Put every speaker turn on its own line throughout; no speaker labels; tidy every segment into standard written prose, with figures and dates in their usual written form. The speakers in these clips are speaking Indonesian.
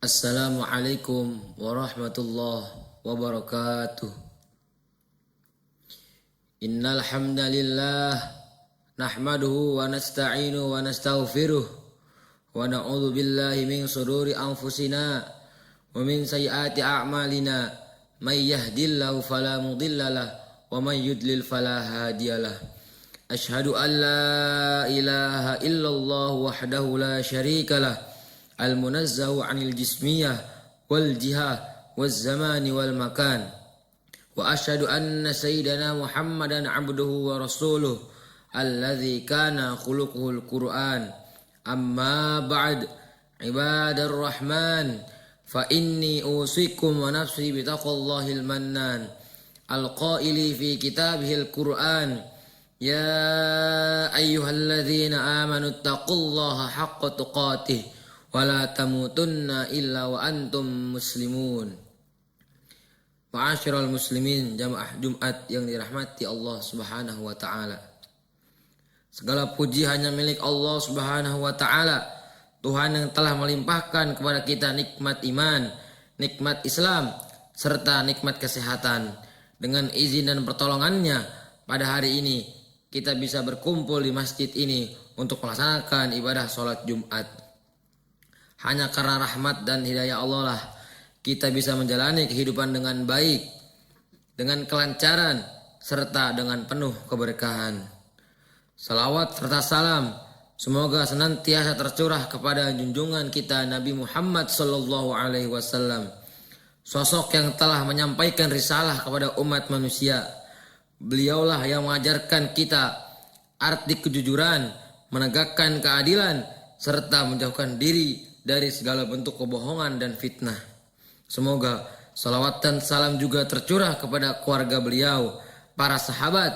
Assalamualaikum warahmatullahi wabarakatuh. Innal hamdalillah nahmaduhu wa nasta'inuhu wa nastaghfiruh wa na'udzu billahi min shururi anfusina wa min sayyiati a'malina. May yahdihillahu fala mudhillalah wa may yudlil fala hadiyalah. Asyhadu an la ilaha illallah wahdahu la syarikalah al-munazzahu 'anil jismiyah wal jihah waz zamani wal makan. Wa asyhadu anna sayyidana Muhammadan 'abduhu wa rasuluh alladzi kana khuluquhul Qur'an. Amma ba'd, ibadar rahman, fa inni usikum wa nafsi bi taqwallahil mannan al-qaili fi kitabihil Qur'an. Ya ayyuhalladzina amanu taqullaha haqqa tuqatih wala tamutunna illa wa antum muslimun. Ma'asyiral muslimin, jamaah Jumat yang dirahmati Allah Subhanahu wa taala. Segala puji hanya milik Allah Subhanahu wa taala, Tuhan yang telah melimpahkan kepada kita nikmat iman, nikmat Islam, serta nikmat kesehatan. Dengan izin dan pertolongannya, pada hari ini kita bisa berkumpul di masjid ini untuk melaksanakan ibadah sholat Jumat. Hanya karena rahmat dan hidayah Allah lah kita bisa menjalani kehidupan dengan baik, dengan kelancaran, serta dengan penuh keberkahan. Salawat serta salam semoga senantiasa tercurah kepada junjungan kita Nabi Muhammad sallallahu alaihi wasallam, sosok yang telah menyampaikan risalah kepada umat manusia. Beliaulah yang mengajarkan kita arti kejujuran, menegakkan keadilan, serta menjauhkan diri dari segala bentuk kebohongan dan fitnah. Semoga salawat dan salam juga tercurah kepada keluarga beliau, para sahabat,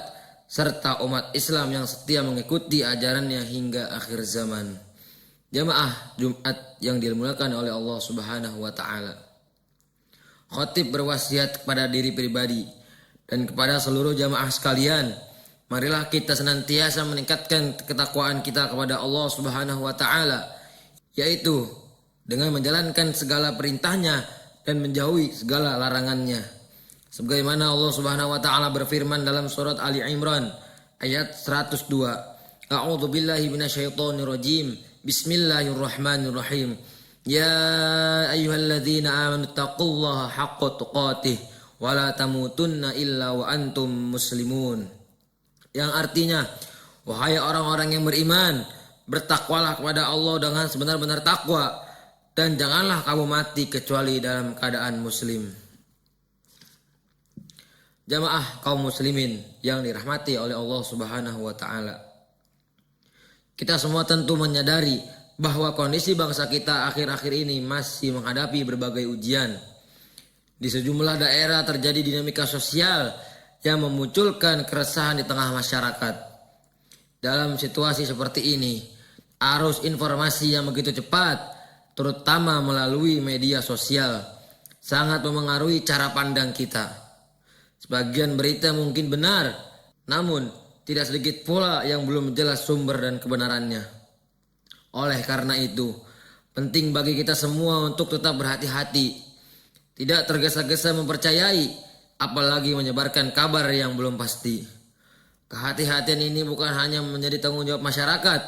serta umat Islam yang setia mengikuti ajarannya hingga akhir zaman. Jamaah Jumat yang dimuliakan oleh Allah Subhanahu wa taala. Khatib berwasiat kepada diri pribadi dan kepada seluruh jamaah sekalian, marilah kita senantiasa meningkatkan ketakwaan kita kepada Allah Subhanahu wa taala, yaitu dengan menjalankan segala perintahnya dan menjauhi segala larangannya. Sebagaimana Allah Subhanahu wa taala berfirman dalam surat Ali Imran ayat 102. A'udzu billahi minasyaitonir rajim. Bismillahirrahmanirrahim. Ya ayyuhalladzina amanu taqullaha haqqa tuqatih wa la tamutunna illa wa antum muslimun. Yang artinya, wahai orang-orang yang beriman, bertakwalah kepada Allah dengan sebenar-benar takwa, dan janganlah kamu mati kecuali dalam keadaan muslim. Jamaah kaum muslimin yang dirahmati oleh Allah Subhanahu wa taala. Kita semua tentu menyadari bahwa kondisi bangsa kita akhir-akhir ini masih menghadapi berbagai ujian. Di sejumlah daerah terjadi dinamika sosial yang memunculkan keresahan di tengah masyarakat. Dalam situasi seperti ini, arus informasi yang begitu cepat, terutama melalui media sosial, sangat memengaruhi cara pandang kita. Sebagian berita mungkin benar, namun tidak sedikit pula yang belum jelas sumber dan kebenarannya. Oleh karena itu, penting bagi kita semua untuk tetap berhati-hati, tidak tergesa-gesa mempercayai, apalagi menyebarkan kabar yang belum pasti. Kehati-hatian ini bukan hanya menjadi tanggung jawab masyarakat,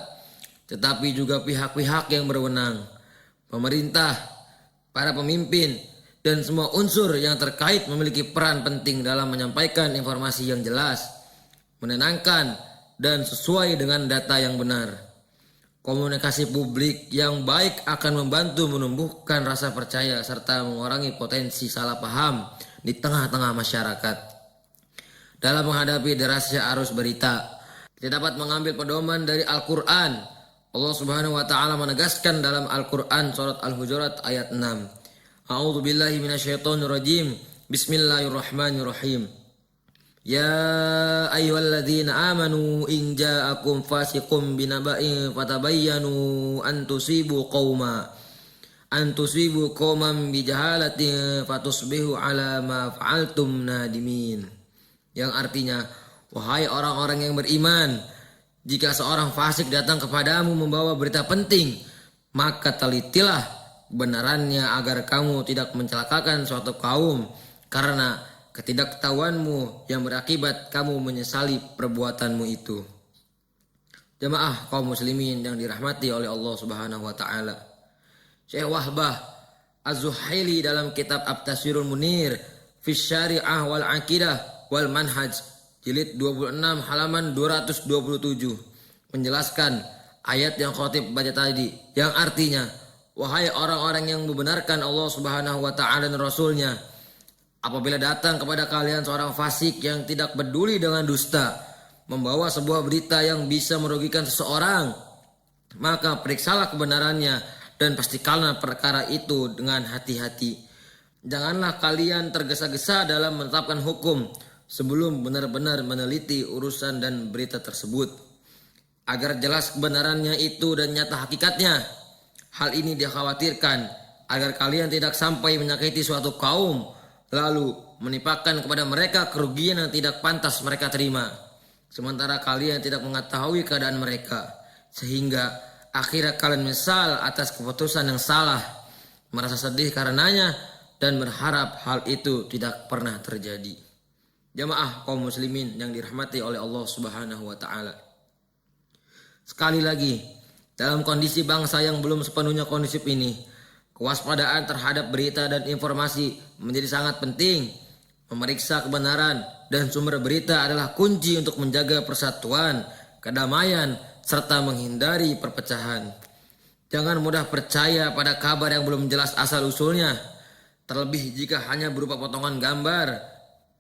tetapi juga pihak-pihak yang berwenang, pemerintah, para pemimpin, dan semua unsur yang terkait memiliki peran penting dalam menyampaikan informasi yang jelas, menenangkan, dan sesuai dengan data yang benar. Komunikasi publik yang baik akan membantu menumbuhkan rasa percaya serta mengurangi potensi salah paham di tengah-tengah masyarakat. Dalam menghadapi derasnya arus berita, kita dapat mengambil pedoman dari Al-Quran. Allah Subhanahu wa taala menegaskan dalam Al-Quran surat Al-Hujurat ayat 6. A'udzu billahi minasyaitonir rajim. Bismillahirrahmanirrahim. Ya ayyuhalladzina amanu in ja'akum fasiqun binaba'in fatabayyanu an tusibu qauman bijahalatin fatusbihu ala ma fa'altum nadimin. Yang artinya, wahai orang-orang yang beriman, jika seorang fasik datang kepadamu membawa berita penting, maka telitilah kebenarannya agar kamu tidak mencelakakan suatu kaum karena ketidaktahuanmu yang berakibat kamu menyesali perbuatanmu itu. Jamaah kaum muslimin yang dirahmati oleh Allah Subhanahu wa taala. Syekh Wahbah Az-Zuhaili dalam kitab At-Tafsirul Munir fi Syari'ah wal Aqidah wal Manhaj jilid 26 halaman 227 menjelaskan ayat yang khotib baca tadi yang artinya, wahai orang-orang yang membenarkan Allah Subhanahu wa taala dan Rasulnya, apabila datang kepada kalian seorang fasik yang tidak peduli dengan dusta, membawa sebuah berita yang bisa merugikan seseorang, maka periksalah kebenarannya dan pastikanlah perkara itu dengan hati-hati. Janganlah kalian tergesa-gesa dalam menetapkan hukum sebelum benar-benar meneliti urusan dan berita tersebut, agar jelas kebenarannya itu dan nyata hakikatnya. Hal ini dikhawatirkan agar kalian tidak sampai menyakiti suatu kaum lalu menimpakan kepada mereka kerugian yang tidak pantas mereka terima, sementara kalian tidak mengetahui keadaan mereka, sehingga akhirnya kalian menyesal atas keputusan yang salah, merasa sedih karenanya dan berharap hal itu tidak pernah terjadi. Jamaah kaum muslimin yang dirahmati oleh Allah Subhanahu wa taala. Sekali lagi, dalam kondisi bangsa yang belum sepenuhnya kondusif ini, kewaspadaan terhadap berita dan informasi menjadi sangat penting. Memeriksa kebenaran dan sumber berita adalah kunci untuk menjaga persatuan, kedamaian, serta menghindari perpecahan. Jangan mudah percaya pada kabar yang belum jelas asal-usulnya, terlebih jika hanya berupa potongan gambar,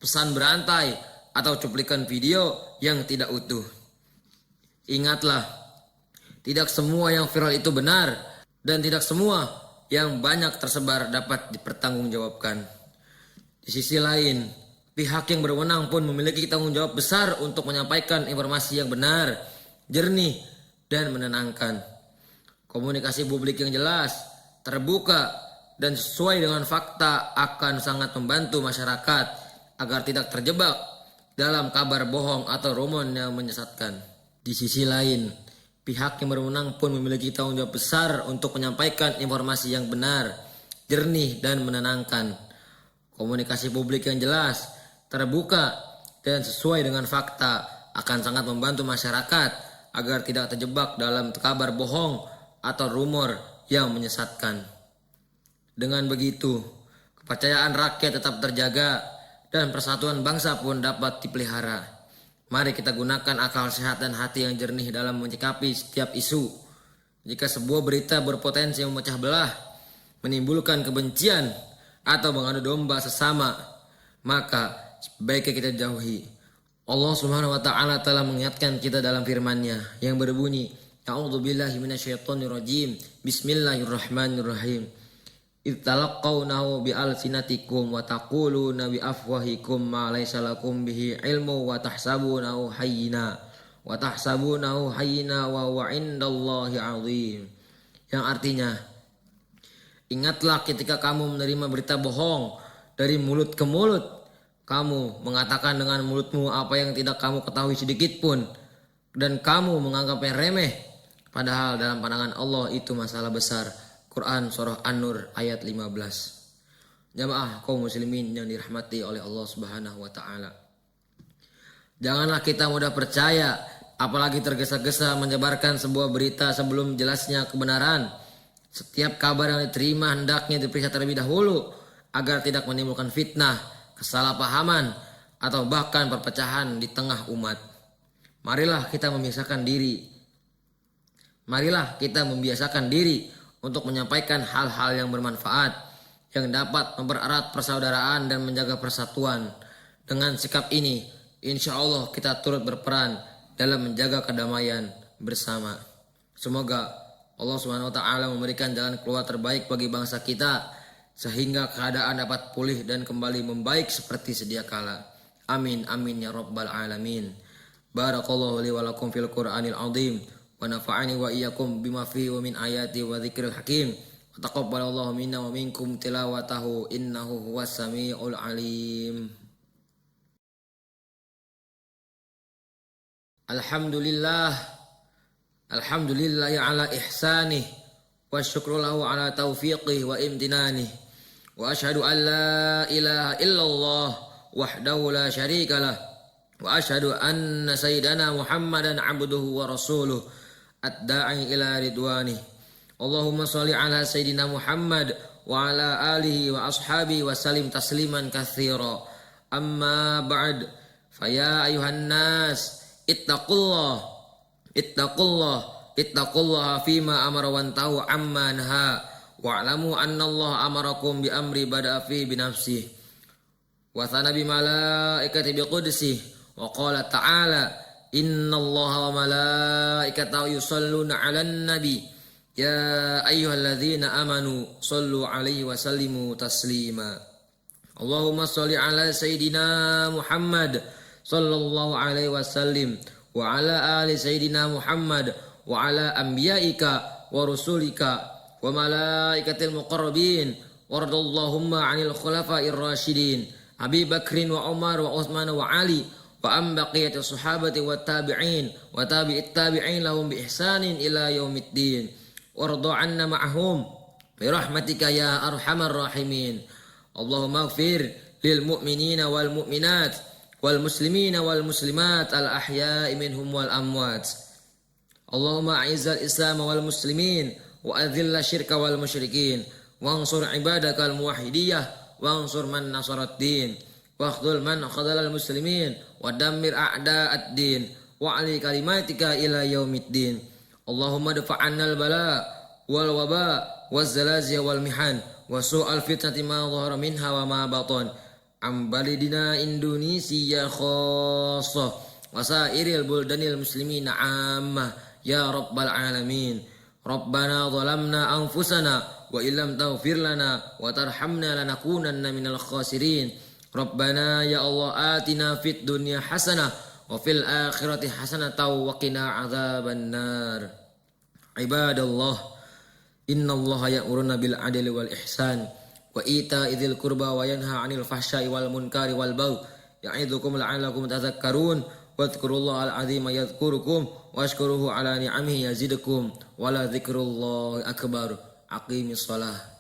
pesan berantai, atau cuplikan video yang tidak utuh. Ingatlah, tidak semua yang viral itu benar, dan tidak semua yang banyak tersebar dapat dipertanggungjawabkan. Di sisi lain, pihak yang berwenang pun memiliki tanggung jawab besar untuk menyampaikan informasi yang benar, jernih, dan menenangkan. Komunikasi publik yang jelas, terbuka, dan sesuai dengan fakta akan sangat membantu masyarakat agar tidak terjebak dalam kabar bohong atau rumor yang menyesatkan. Di sisi lain, pihak yang berwenang pun memiliki tanggung jawab besar untuk menyampaikan informasi yang benar, jernih, dan menenangkan. Komunikasi publik yang jelas, terbuka, dan sesuai dengan fakta akan sangat membantu masyarakat agar tidak terjebak dalam kabar bohong atau rumor yang menyesatkan. Dengan begitu, kepercayaan rakyat tetap terjaga dan persatuan bangsa pun dapat dipelihara. Mari kita gunakan akal sehat dan hati yang jernih dalam menyikapi setiap isu. Jika sebuah berita berpotensi memecah belah, menimbulkan kebencian, atau mengadu domba sesama, maka sebaiknya kita jauhi. Allah Subhanahu wa taala telah mengingatkan kita dalam firman-Nya yang berbunyi, A'udzubillahi minasyaitonirrajim. Bismillahirrahmanirrahim. Idz talaqawnahu bi'alsinatikum wa taquluna biafwahikum ma laysa lakum bihi ilmu wa tahsabunahu hayyina wa huwa 'indallahi 'azim. Yang artinya, ingatlah ketika kamu menerima berita bohong dari mulut ke mulut, kamu mengatakan dengan mulutmu apa yang tidak kamu ketahui sedikit pun, dan kamu menganggapnya remeh, padahal dalam pandangan Allah itu masalah besar. Quran Surah An-Nur ayat 15. Jamaah kaum muslimin yang dirahmati oleh Allah Subhanahu wa taala. Janganlah kita mudah percaya, apalagi tergesa-gesa menyebarkan sebuah berita sebelum jelasnya kebenaran. Setiap kabar yang diterima hendaknya diperiksa terlebih dahulu agar tidak menimbulkan fitnah, kesalahpahaman, atau bahkan perpecahan di tengah umat. Marilah kita membiasakan diri untuk menyampaikan hal-hal yang bermanfaat, yang dapat mempererat persaudaraan dan menjaga persatuan. Dengan sikap ini, insya Allah kita turut berperan dalam menjaga kedamaian bersama. Semoga Allah Subhanahu wa taala memberikan jalan keluar terbaik bagi bangsa kita sehingga keadaan dapat pulih dan kembali membaik seperti sedia kala. Amin amin ya rabbal alamin. Barakallahu li wa lakum fil Qur'anil azim wa nafa'ani wa iyyakum bima fihi wa min ayati wa dzikril hakim. Wa taqabbalallahu minna wa minkum tilawatahu innahu huwas samiul alim. Alhamdulillah ala ihsanih wa syukru lahu ala taufiqih wa imtinanih. Wa asyhadu an la ilaha illallah wahdahu la syarikalah. Wa asyhadu anna sayyidana Muhammadan abduhu wa rasuluh ad-da'i ila ridwanih. Allahumma sholli ala sayyidina Muhammad wa ala alihi wa ashabihi wa salim tasliman katsira. Amma ba'd. Faya ayuhan nas ittaqullah fima amara wa antahu amma naha wa'lamu anna Allah amarakum bi amri bada'a fi bi nafsihi wa thana bi malaikati bi qudsihi wa qala ta'ala innallaha wa malaikatahu yusalluna 'alan nabi ya ayyuhalladzina amanu sallu 'alaihi wa sallimu taslima. Allahumma sholli 'ala sayyidina Muhammad sallallahu alaihi wasallam wa ala ali sayyidina Muhammad wa ala anbiya'ika wa rusulika wa malaikatil muqarrabin waradallahumma 'anil khulafa'ir rasyidin Abi Bakrin wa Umar wa Utsman wa Ali wa am baqiyati sahabati wa tabi'in wa tabi'it tabi'in lahum bi ihsanin ila yaumiddin warda 'anna ma'hum bi rahmatika ya arhamar rahimin. Allahumma ighfir lil mu'minina wal mu'minat wal muslimina wal muslimat al ahya'i minhum wal amwat. Allahumma a'izzal islam wal muslimin wa adhilla syirka wal musyrikin wansur ibadakal muwahhidiyah wansur man nasarat din waqdul man khadalal muslimin wa dammir a'da'ad din wa ali kalimatika ila yaumiddin. Allahumma dafa'annal bala wal waba waz zalazil wal mihan wa su'al fitnati ma dhahara minha wa ma batan am balidina Indonesia khassah wa sairil buldanil muslimina ammah ya rabbal alamin. Rabbana zalamna anfusana wa illam taghfir lana wa tarhamna lanakunanna minal khasirin. Rabbana ya Allah atina fid dunya hasanah wa fil akhirati hasanah wa qina adzaban nar. Ibadallah innallaha ya'muruna bil adli wal ihsan wa ita'i dzil qurba wa yanha 'anil fahsya'i wal munkari wal baghi ya'idzukum la'allakum tadhakkarun wadhkurullaha al-'azima yadhkurukum washkuruhu 'ala ni'amihi yazidkum wa la dzikrullahi akbar. Aqimis shalah.